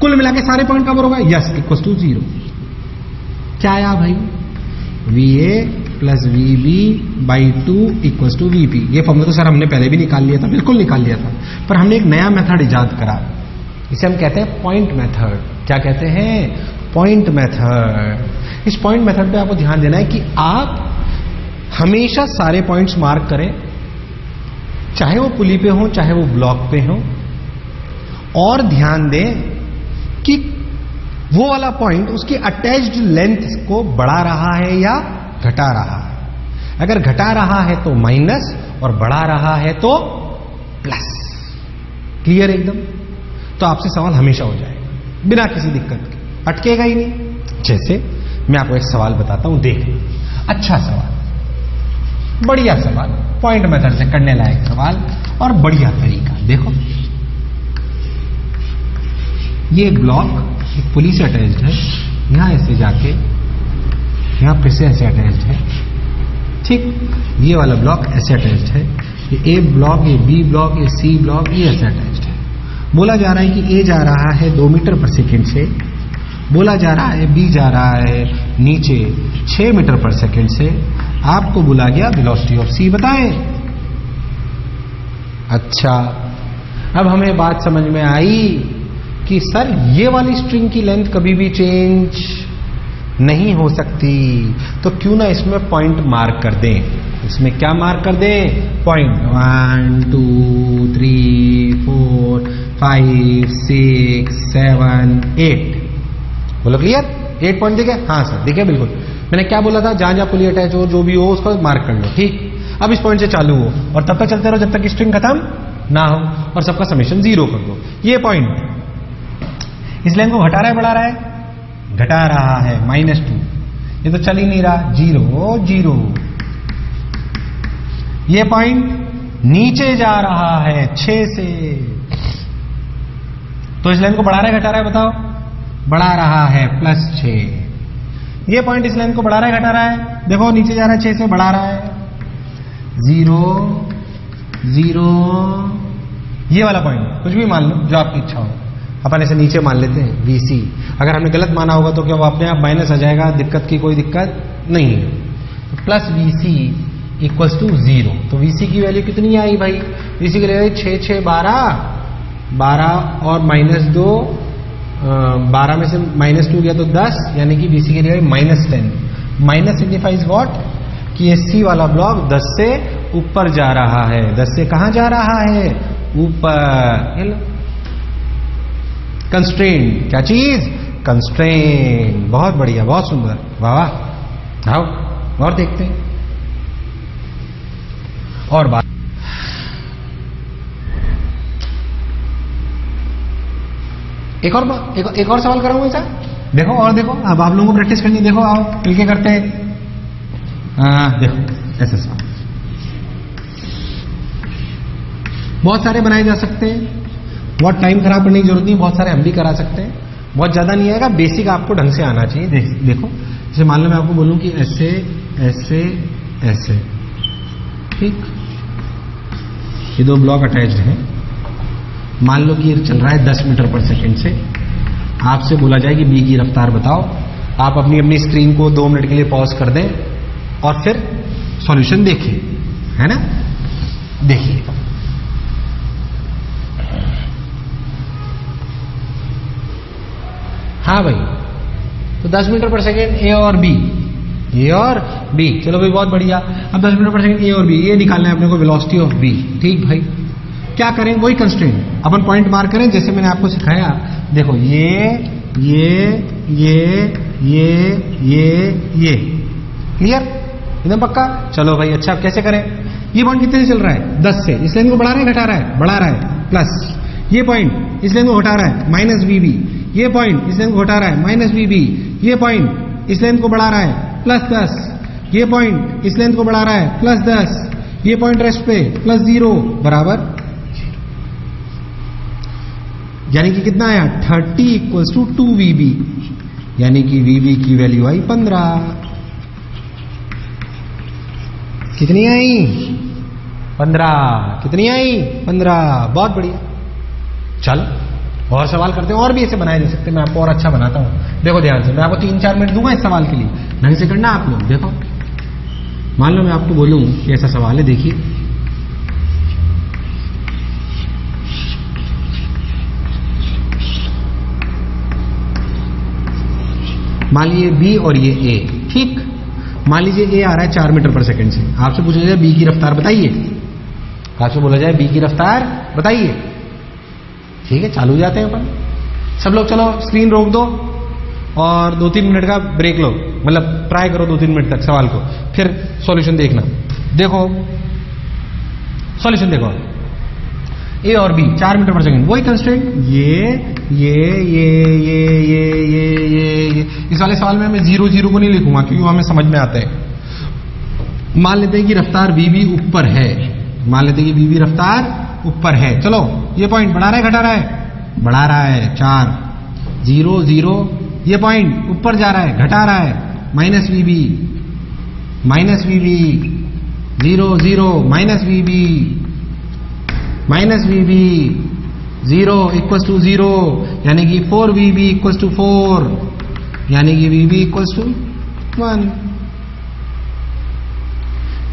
कुल मिला के सारे पॉइंट कवर होगा? Yes, equal to 0। क्या आया भाई? VA plus VB by 2 equal to VP। ये फॉर्मूला तो सर हमने पहले भी निकाल लिया था, बिल्कुल निकाल लिया था, पर हमने एक नया मेथड इजाद करा। इसे हम कहते हैं पॉइंट मेथड। क्या कहते हैं? Point method. इस पॉइंट मेथड पे आपको ध्यान देना है कि आप हमेशा सारे पॉइंट्स मार्क करें, चाहे वो पुली पे हो चाहे वो ब्लॉक पे हो, और ध्यान दें कि वो वाला पॉइंट उसकी अटैच्ड लेंथ को बढ़ा रहा है या घटा रहा है। अगर घटा रहा है तो माइनस और बढ़ा रहा है तो प्लस। क्लियर एकदम? तो आपसे सवाल हमेशा हो जाएगा बिना किसी दिक्कत के, अटकेगा ही नहीं। जैसे मैं आपको एक सवाल बताता हूं, देख। अच्छा सवाल, बढ़िया सवाल, पॉइंट मेथड से करने लायक सवाल और बढ़िया तरीका। देखो, ये एक ब्लॉक एक पुली से अटैच्ड है, यहां ऐसे जाके यहां फिर से ऐसे अटैच्ड है। ठीक, ये वाला ब्लॉक ऐसे अटैच्ड है, ये ए ब्लॉक, ये बी ब्लॉक, ये सी ब्लॉक, ये ऐसे अटैच्ड है। बोला जा रहा है कि ए जा रहा है 2 मीटर पर सेकेंड से, बोला जा रहा है बी जा रहा है नीचे 6 मीटर पर सेकेंड से। आपको बोला गया वेलोसिटी ऑफ सी बताएं। अच्छा, अब हमें बात समझ में आई कि सर ये वाली स्ट्रिंग की लेंथ कभी भी चेंज नहीं हो सकती, तो क्यों ना इसमें पॉइंट मार्क कर दें। इसमें क्या मार्क कर दें? पॉइंट 1 2 3 4 5 6 7 8। बोलो क्लियर? 8 पॉइंट दिखे? हाँ सर दिखे, बिल्कुल। मैंने क्या बोला था? जहां जहां पुली अटैच हो, जो भी हो, उसको मार्क कर लो। ठीक, अब इस पॉइंट से चालू हो और तब तक चलते रहो जब तक स्ट्रिंग खत्म ना हो, और सबका समेशन 0 कर दो। ये पॉइंट इस लाइन को घटा रहा है बढ़ा रहा है? घटा रहा है, -2। ये तो चल ही नहीं रहा, 0 0। ये पॉइंट नीचे जा रहा है 6 से, तो इस लाइन को बढ़ा रहा है घटा रहा है? बताओ। बढ़ा रहा है, +6। ये पॉइंट इस लाइन को बढ़ा रहा है घटा रहा है? देखो नीचे जा रहा है 6 से, बढ़ा रहा है 0 0। ये वाला पॉइंट कुछ भी मान लो जो आपकी इच्छा हो, अपन ऐसे नीचे मान लेते हैं VC। अगर हमने गलत माना होगा तो क्या वो अपने आप माइनस आ जाएगा? दिक्कत की कोई दिक्कत नहीं है। तो प्लस VC इक्वल्स टू 0। तो VC की वैल्यू कितनी आई भाई? VC की वैल्यू 6 6 12 और -2, 12 में से -2 गया तो 10, यानी कि VC की वैल्यू -10। Minus signifies what? कि ये C वाला ब्लॉक 10 से ऊपर जा रहा है। 10 से कहां जा रहा है? ऊपर। कंस्ट्रेंट, क्या चीज? कंस्ट्रेंट। बहुत बढ़िया, बहुत सुंदर, वाह वाह। आओ और देखते हैं और बात। एक और सवाल कराऊंगा सर। देखो और देखो, अब आप लोगों को प्रैक्टिस करनी। देखो आओ मिलके करते हैं। देखो ऐसे सवाल बहुत सारे बनाए जा सकते हैं, बहुत टाइम खराब करने की जरूरत नहीं, बहुत सारे हम भी करा सकते हैं। बहुत ज्यादा नहीं आएगा, बेसिक आपको ढंग से आना चाहिए। देखो जैसे मान लो मैं आपको बोलूं कि ऐसे ऐसे ऐसे, ठीक, ये 2 ब्लॉक अटैच्ड हैं। मान लो कि ये चल रहा है 10 मीटर पर सेकेंड से। आपसे बोला जाए कि बी की रफ्तार बताओ। आप अपनी अपनी स्क्रीन को 2 मिनट के लिए पॉज कर दें और फिर सॉल्यूशन देखिए, है ना? देखिए हाँ भाई, तो 10 मीटर पर सेकेंड ए और बी, ए और बी। चलो भाई बहुत बढ़िया। अब 10 मीटर पर सेकेंड ए और बी, ये निकालना है अपने को वेलोसिटी ऑफ बी। ठीक भाई, क्या करें? वही कंस्ट्रेंट, अपन पॉइंट मार्क करें जैसे मैंने आपको सिखाया। देखो ये क्लियर, एकदम पक्का। चलो भाई अच्छा, कैसे करें? ये पॉइंट कितने से चल रहा है? 10 से। इस लाइन को बढ़ा रहा है घटा रहा है? बढ़ा रहा है, प्लस। ये पॉइंट इस लाइन को घटा रहा है, -VB। ये पॉइंट इस लाइन को घटा रहा है, -VB। ये पॉइंट इस लाइन को बढ़ा रहा है, +10। ये पॉइंट इस लेंथ को बढ़ा रहा है +10, ये पॉइंट रेस्ट पे +0 बराबर, यानी कि कितना आया 30 = 2VB, यानी कि VB की वैल्यू आई 15। कितनी आई 15। कितनी आई 15। बहुत बढ़िया। चल और सवाल करते हैं, और भी ऐसे बनाए जा सकते हैं, मैं आपको और अच्छा बनाता हूं। देखो ध्यान से, मैं आपको 3-4 मिनट दूंगा इस सवाल के लिए, ढंग से करना आप लोग। देखो मान लो मैं आपको बोलूं कि ऐसा सवाल है, देखिए मान लीजिए बी और ये ए, ठीक। मान लीजिए ए आ रहा है 4 मीटर पर सेकंड से, आपसे पूछा जाए बी की रफ्तार बताइए, आपसे बोला जाए बी की रफ्तार बताइए, ठीक है। चालू जाते हैं अपन सब लोग, चलो स्क्रीन रोक दो और 2-3 मिनट का ब्रेक लो, मतलब ट्राई करो 2-3 मिनट तक सवाल को, फिर सॉल्यूशन देखना। देखो सॉल्यूशन देखो, ए और बी 4 मीटर पर सेकंड, वही कंस्ट्रेंट, ये। इस वाले सवाल में मैं 0 को नहीं लिखूंगा क्योंकि वो हमें समझ में आता है। मान लेते हैं कि रफ्तार बीबी ऊपर है, मान लेते हैं कि बीबी रफ्तार ऊपर है। चलो ये पॉइंट बढ़ा रहा है घटा रहा है, बढ़ा रहा है 4, 0 0, ये पॉइंट ऊपर जा रहा है घटा रहा है, -VB, 0 0, -VB 0 = 0, यानी कि 4VB = 4, यानी कि VB = 1,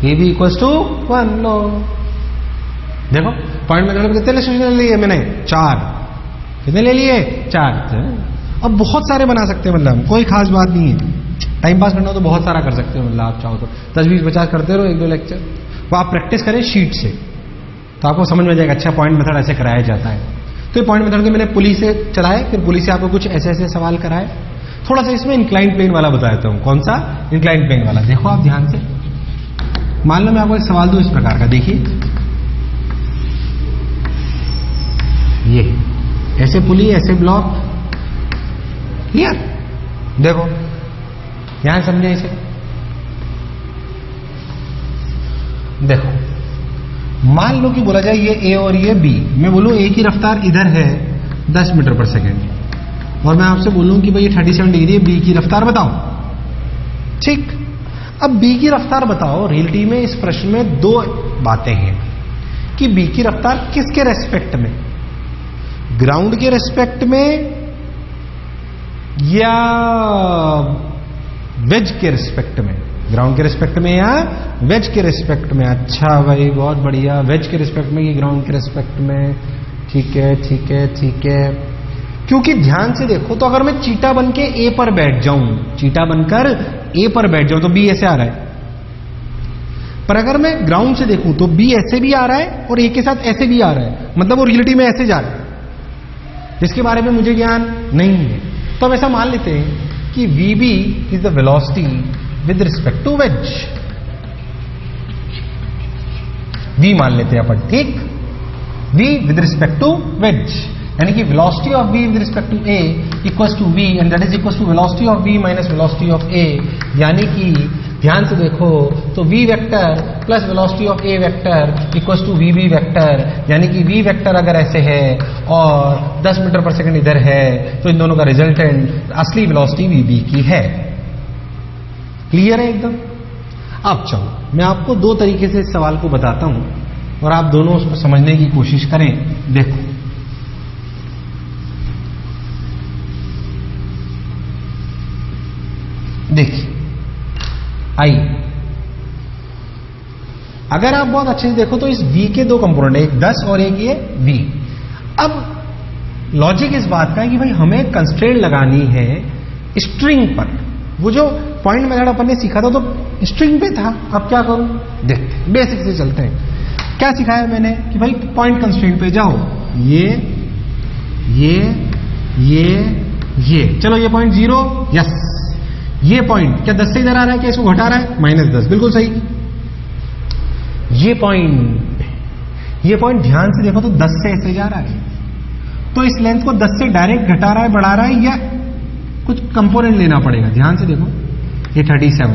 VB = 1। लो देखो पॉइंट में कितने ले लिए मैंने 4, कितने ले लिए 4। अब बहुत सारे बना सकते हैं, मतलब कोई खास बात नहीं है, टाइम पास करना हो तो बहुत सारा कर सकते हो, मतलब आप चाहो तो 10-20-50 करते रहो, 1-2 लेक्चर। वो आप प्रैक्टिस करें शीट से तो आपको समझ में जाएगा, अच्छा पॉइंट मेथड ऐसे कराया जाता है। तो ये पॉइंट मेथड के मैंने पुली से चलाए, फिर पुली से आपको कुछ ऐसे सवाल कराए। थोड़ा सा इसमें इंक्लाइन प्लेन वाला बता देता हूं। कौन सा? इंक्लाइन प्लेन वाला। देखो आप ध्यान से, मान लो मैं आपको एक सवाल दूं इस प्रकार का, देखिए ये ऐसे पुली, ऐसे ब्लॉक, क्लियर। देखो ध्यान समझे इसे, देखो मान लो कि बोला जाए ये ए और ये बी, मैं बोलूं ए की रफ्तार इधर है 10 मीटर पर सेकेंड और मैं आपसे बोलूं कि भाई ये 37 डिग्री है, बी की रफ्तार बताओ, ठीक। अब बी की रफ्तार बताओ, रियलिटी में इस प्रश्न में दो बातें हैं कि बी की रफ्तार किसके रेस्पेक्ट में, ग्राउंड के रेस्पेक्ट में या वेज के रेस्पेक्ट में, ग्राउंड के रेस्पेक्ट में या वेज के रेस्पेक्ट में। अच्छा भाई बहुत बढ़िया, वेज के रेस्पेक्ट में कि ग्राउंड के रेस्पेक्ट में, ठीक है ठीक है ठीक है। क्योंकि ध्यान से देखो तो अगर मैं चीटा बन के ए पर बैठ जाऊं, चीटा बनकर ए पर बैठ जाऊं तो बी ऐसे आ रहा है, पर अगर मैं ग्राउंड से देखूं तो बी ऐसे भी आ रहा है और ए के साथ ऐसे भी आ रहा है, मतलब वो रियलिटी में ऐसे जा रहा है, जिसके बारे में मुझे ज्ञान नहीं है। तो अब ऐसा मान लेते हैं कि VB is the velocity with respect to wedge, V मान लेते हैं अपन, ठीक। V with respect to wedge, यानी कि velocity of V with respect to A equals to V and that is equals to velocity of V minus velocity of A। यानी कि ध्यान से देखो तो V vector plus velocity of A vector equals to VB vector, यानी कि V vector अगर ऐसे है और 10 मीटर पर सेकंड इधर है तो इन दोनों का रिजल्टेंट असली वेलोसिटी VB की है। क्लियर है एकदम। अब चलो मैं आपको दो तरीके से इस सवाल को बताता हूं और आप दोनों उसको समझने की कोशिश करें। देखो देखिए, आइए अगर आप बहुत अच्छे से देखो तो इस V के दो कंपोनेंट है, एक 10 और एक ये V। अब लॉजिक इस बात का है कि भाई हमें कंस्ट्रेंट लगानी है स्ट्रिंग पर। वो जो पॉइंट मेथड अपन ने सीखा था तो स्ट्रिंग पे था, अब क्या करूं देखते, बेसिक से चलते हैं। क्या सिखाया मैंने कि भाई पॉइंट कंस्ट्रेंट पे जाओ, ये चलो ये पॉइंट 0, यस। ये पॉइंट क्या 10 से इधर आ रहा है, क्या इसको घटा रहा है, -10, बिल्कुल सही। ये पॉइंट ध्यान से देखो तो 10 से ऐसे जा रहा है, तो इस लेंथ को 10 से डायरेक्ट घटा रहा है, बढ़ा रहा है, या कुछ कंपोनेंट लेना पड़ेगा। ध्यान से देखो ये 37,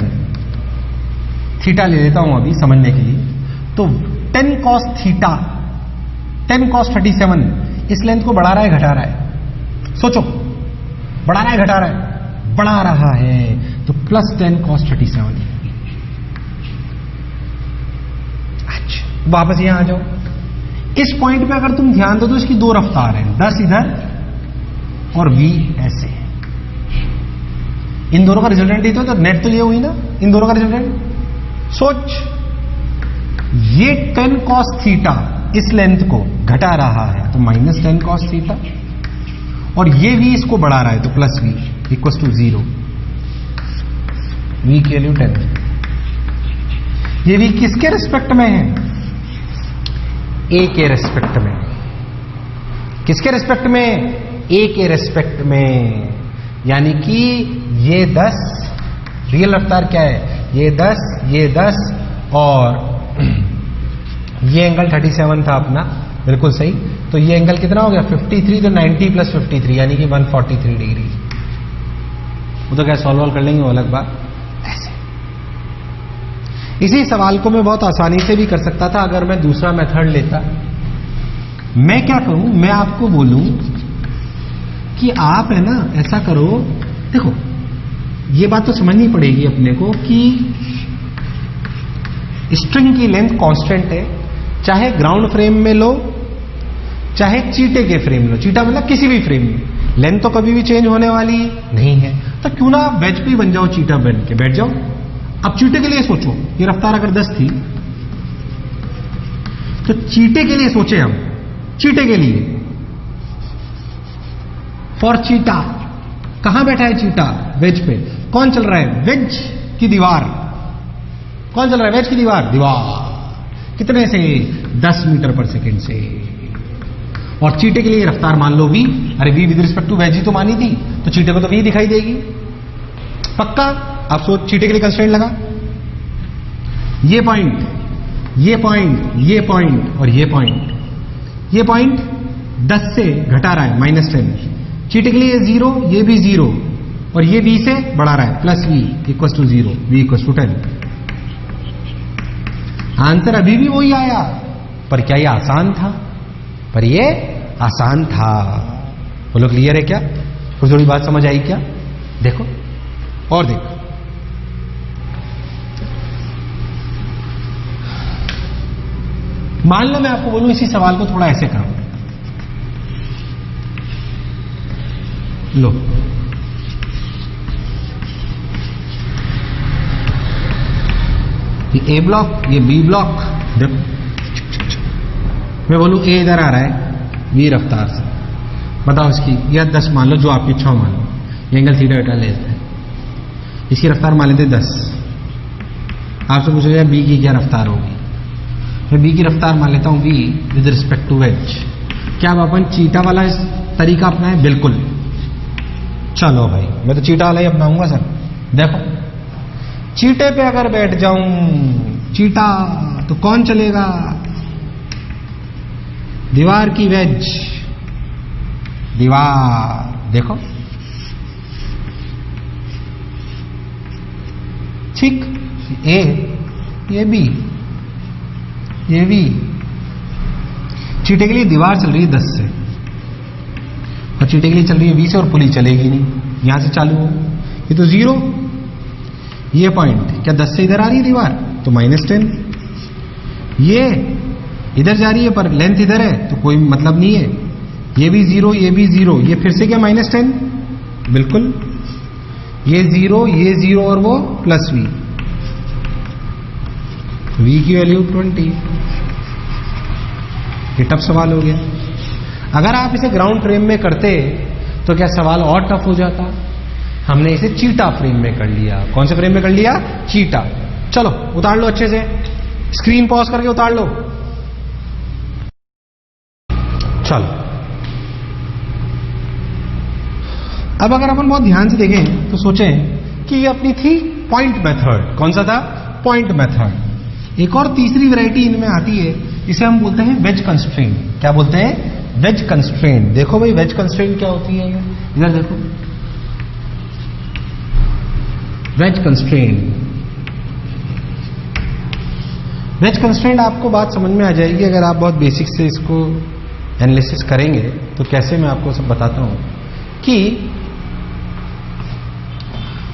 थीटा ले लेता हूं अभी समझने के लिए। तो 10 cos थीटा, 10 cos 37 इस लेंथ को बढ़ा रहा है घटा रहा है? सोचो, बढ़ा रहा है घटा रहा है? बढ़ा रहा है, तो प्लस 10 cos 37। अच्छा, वापस यहां आ जाओ। इस पॉइंट पे अगर तुम ध्यान दो तो इसकी दो रफ्तार है, 10 इधर और v ऐसे। इन दोनों का रिजल्टेंट ही तो नेट तो ये हुई ना, इन दोनों का रिजल्टेंट। सोच, ये 10 cos थीटा इस लेंथ को घटा रहा है तो माइनस 10 cos थीटा, और ये v इसको बढ़ा रहा है तो प्लस v इक्वल टू 0। v की वैल्यू 10। ये v किसके रेस्पेक्ट में है? a के रेस्पेक्ट में। किसके रेस्पेक्ट में? a के रेस्पेक्ट में। यानी कि ये 10, रियल रफ्तार क्या है? ये 10, ये 10 और ये एंगल 37 था अपना, बिल्कुल सही। तो ये एंगल कितना हो गया? 53। तो 90 प्लस 53 यानी कि 143 डिग्री। वो तो क्या सॉल्व कर लेंगे, वो अलग बात। ऐसे इसी सवाल को मैं बहुत आसानी से भी कर सकता था अगर मैं दूसरा मेथड लेता। मैं क्या करूं, मैं आपको बोलूं कि आप है ना ऐसा करो, देखो ये बात तो समझनी पड़ेगी अपने को कि स्ट्रिंग की लेंथ कांस्टेंट है, चाहे ग्राउंड फ्रेम में लो चाहे चीटे के फ्रेम लो। चीटा मतलब किसी भी फ्रेम में, लेंथ तो कभी भी चेंज होने वाली नहीं है। तो क्यों ना आप वेज पे बन जाओ, चीटा बन के बैठ जाओ। अब चीटे के लिए सोचो, ये रफ्तार अगर 10 थी तो चीटे के लिए सोचे हम, चीटे के लिए फॉर चीटा। कहां बैठा है चीटा? वेज पे। कौन चल रहा है? वेज की दीवार। कौन चल रहा है? वेज की दीवार। दीवार कितने से? 10 मीटर पर सेकेंड से। और चीटे के लिए रफ्तार मान लो v। अरे v with respect to wedge ही तो मानी थी, तो चीटे को तो v दिखाई देगी पक्का। आप सोच, चीटे के लिए कंस्ट्रेंट लगा, ये पॉइंट, ये पॉइंट, ये पॉइंट और ये पॉइंट। ये पॉइंट 10 से घटा रहा है माइनस 10। चीटे के लिए 0, ये भी 0 और ये v से बढ़ा रहा है plus v equal to 0, v equal to 10। Answer अभी भी वही आया, पर क्या ये आसान था? पर ये आसान था। बोलो क्लियर है क्या? कुछ थोड़ी बात समझ आई क्या? देखो और देखो, मान लो मैं आपको बोलूं इसी सवाल को थोड़ा ऐसे करो। लो, ये ए ब्लॉक, ये बी ब्लॉक। देखो मैं बोलूं ए इधर आ रहा है बी रफ्तार से, बताओ इसकी, या 10 मान लो, जो आपकी इच्छा मान लो। ये एंगल थीटा बेटा लेते हैं, इसकी रफ्तार मान लेते 10। आपसे पूछेगा बी की क्या रफ्तार होगी? मैं बी की रफ्तार मान लेता हूं B with respect to wedge. क्या अब अपन चीटा वाला इस तरीका अपनाएं? बिल्कुल। चलो भाई, मैं तो चीटा वाला ही अपनाऊंगा सर। देखो चीटे पे अगर बैठ जाऊं चीटा तो कौन चलेगा? दीवार की वेज, दीवार। देखो ठीक, ए, ये बी, ये बी। चीटे के लिए दीवार चल रही है 10 से और चीटे के लिए चल रही है 20 से, और पुली चलेगी नहीं, यहां से चालू हो। ये तो 0, ये पॉइंट क्या 10 से इधर आ रही है दीवार तो माइनस 10। ये इधर जा रही है पर लेंथ इधर है तो कोई मतलब नहीं है। ये भी 0, ये भी 0, ये फिर से क्या माइनस 10? बिल्कुल, ये 0, ये 0 और वो प्लस v। v की वैल्यू 20। ये टफ सवाल हो गया। अगर आप इसे ग्राउंड फ्रेम में करते तो क्या सवाल और टफ हो जाता? हमने इसे चीटा फ्रेम में कर लिया। कौन से फ्रेम में कर लिया? चीटा। चलो उतार लो अच्छे से, स्क्रीन पॉज करके उतार लो। चलो अब अगर अपन बहुत ध्यान से देखें तो सोचें कि ये अपनी थी पॉइंट मेथड। कौन सा था? Point method. एक और तीसरी वैरायटी इनमें आती है, इसे हम बोलते हैं वेज कंस्ट्रेंट। क्या बोलते हैं? Wedge constraint. देखो भाई वेज कंस्ट्रेंट क्या होती है, इधर देखो। वेज कंस्ट्रेंट वेज कंस्ट्रेंट आपको बात समझ में आ जाएगी अगर आप बहुत बेसिक से इसको एनालिसिस करेंगे। तो कैसे, मैं आपको सब बताता हूं कि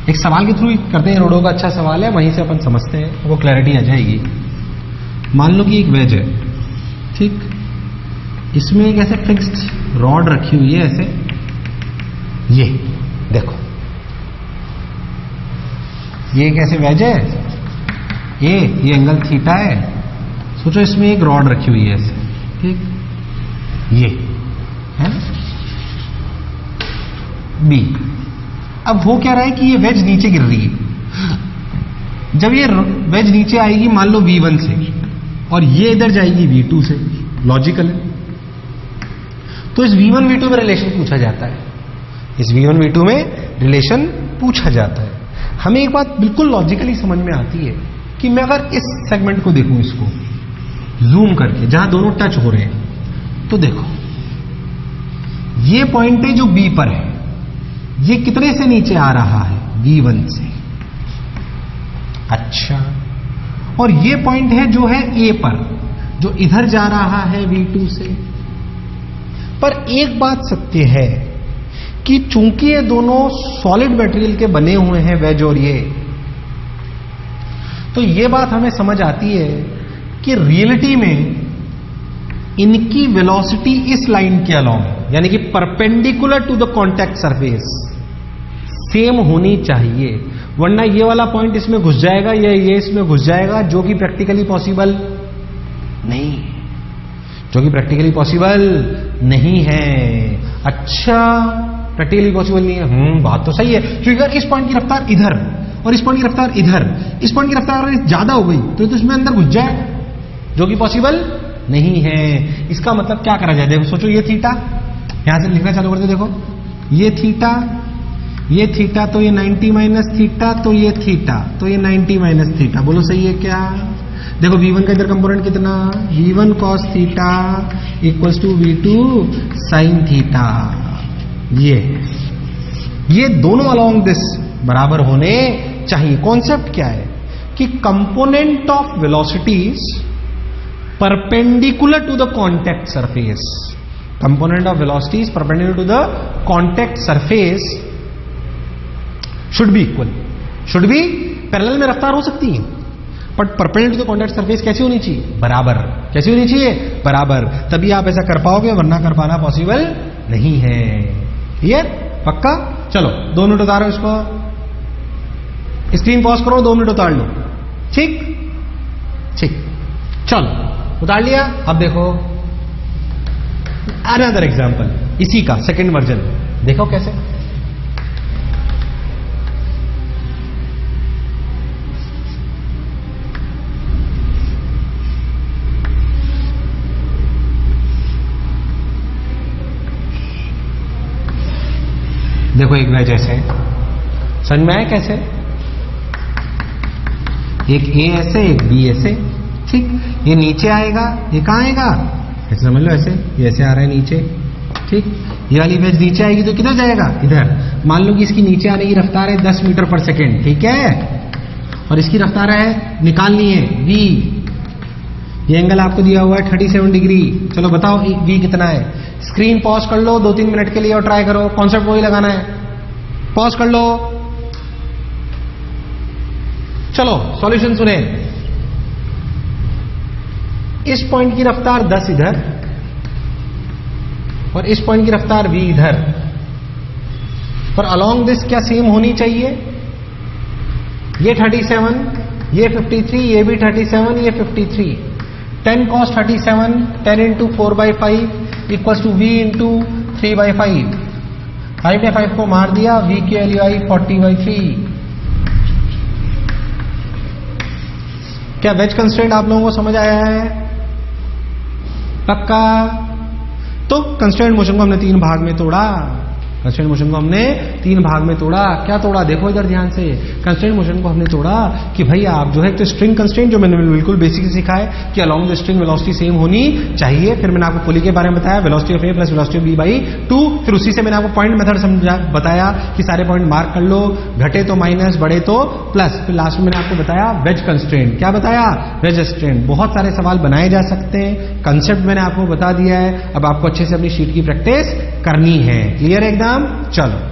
एक सवाल के थ्रू करते हैं। रोडो का अच्छा सवाल है, वहीं से अपन समझते हैं, वो क्लैरिटी आ जाएगी। मान लो कि एक वेज है, ठीक, इसमें एक ऐसे फिक्स्ड रॉड रखी हुई है, ऐसे, ये देखो, ये एक ऐसे वेज है, ये एंगल थीटा है। सोचो इसमें एक रॉड रखी हुई है ऐसे, ठीक, ये है बी। अब हो क्या रहा है कि ये वेज नीचे गिर रही है। जब ये वेज नीचे आएगी मान लो V1 से, और ये इधर जाएगी V2 से, लॉजिकल है। तो इस V1 V2 में रिलेशन पूछा जाता है, इस V1 V2 में रिलेशन पूछा जाता है। हमें एक बात बिल्कुल लॉजिकली समझ में आती है कि मैं अगर इस सेगमेंट को देखूं, इसको जूम करके, जहां दोनों टच हो रहे हैं, तो देखो ये पॉइंट है जो B पर है, ये कितने से नीचे आ रहा है, V1 से। अच्छा, और ये पॉइंट है जो है A पर, जो इधर जा रहा है V2 से। पर एक बात सत्य है कि चूंकि ये दोनों सॉलिड मटेरियल के बने हुए हैं, वेज और ये, तो ये बात हमें समझ आती है कि रियलिटी में इनकी वेलोसिटी इस लाइन के अलोंग, यानी कि perpendicular to the contact surface, same होनी चाहिए। वरना ये वाला पॉइंट इसमें घुस जाएगा या ये इसमें घुस जाएगा, जो कि प्रैक्टिकली पॉसिबल नहीं, जो कि प्रैक्टिकली पॉसिबल नहीं है। अच्छा, प्रैक्टिकली पॉसिबल नहीं है, बात तो सही है, क्योंकि अगर इस पॉइंट की रफ्तार इधर और इस पॉइंट की रफ्तार इधर, इस पॉइंट की रफ्तार अगर ज्यादा हो गई तो इसमें अंदर घुस जाए, जो कि पॉसिबल नहीं है। इसका मतलब क्या करा जाए, देखो सोचो, ये थीटा, यहां से लिखना चालू करते, देखो ये थीटा, ये थीटा, तो ये 90 माइनस थीटा, तो ये थीटा, तो ये 90 माइनस थीटा। बोलो सही है क्या? देखो V1 का इधर कंपोनेंट कितना, V1 cos theta equals to V2 sine theta. ये दोनों अलोंग दिस बराबर होने चाहिए। कॉन्सेप्ट क्या है कि component of velocities perpendicular to the contact surface, component of velocities perpendicular to the contact surface should be equal, should be parallel में रफ्तार हो सकती है, but perpendicular to the contact surface कैसी होनी चाहिए, बराबर। कैसी होनी चाहिए, बराबर। तभी आप ऐसा कर पाओगे, वरना कर पाना पॉसिबल नहीं है। क्लियर, पक्का? चलो 2 मिनट उतारो इसको, स्क्रीन पॉज करो, 2 मिनट उतार लो। ठीक ठीक, चलो उतार लिया। अब देखो अनदर एग्जांपल, इसी का सेकंड वर्जन, देखो कैसे। देखो एक वेज ऐसे, समझ में आया कैसे? एक ए ऐसे, एक बी ऐसे, ठीक। ये नीचे आएगा, ये कहां आएगा, ऐसे समझ लो, ऐसे, ये ऐसे आ रहा है नीचे, ठीक। ये वाली वेज नीचे आएगी तो किधर जाएगा, इधर। मान लो कि इसकी नीचे आने की रफ्तार है 10 मीटर पर सेकेंड, ठीक है, और इसकी रफ्तार है, निकालनी है v। ये एंगल आपको दिया हुआ है 37 डिग्री। चलो बताओ v कितना है। स्क्रीन पॉज कर लो 2-3 मिनट के लिए और ट्राई करो, कॉन्सेप्ट वही लगाना है। पॉज कर लो, चलो सॉल्यूशन सुने। इस पॉइंट की रफ्तार 10 इधर और इस पॉइंट की रफ्तार v इधर, पर अलोंग दिस क्या सेम होनी चाहिए। ये 37, ये 53, ये भी 37, ये 53। 10 cos 37, 10 into 4/5 equals to v into 3/5। 5 ने 5 को मार दिया, v की वैल्यू आई 40/3। क्या वेज कंस्ट्रेंट आप लोगों को समझ आया है? पक्का? तो कंस्ट्रेंट मोशन को हमने 3 भाग में तोड़ा। कंस्ट्रेंट मोशन को हमने 3 भाग में तोड़ा। क्या तोड़ा, देखो इधर ध्यान से। कंस्ट्रेंट मोशन को हमने तोड़ा कि भाई आप जो है तो स्ट्रिंग कंस्ट्रेंट जो मैंने बिल्कुल बेसिक सिखा है कि along the string velocity same होनी चाहिए। फिर मैंने आपको पुली के बारे में बताया, velocity of A plus velocity of B by 2। फिर उसी से मैंने आपको पॉइंट मेथड समझा बताया कि सारे पॉइंट मार्क कर लो, घटे तो माइनस, बढ़े तो प्लस। फिर लास्ट में मैंने आपको बताया वेज कंस्ट्रेंट। क्या बताया, वेज कंस्ट्रेंट। बहुत सारे सवाल बनाए जा सकते हैं, कंसेप्ट मैंने आपको बता दिया है। अब आपको अच्छे से अपनी शीट की प्रैक्टिस करनी है। क्लियर एकदम, चलो।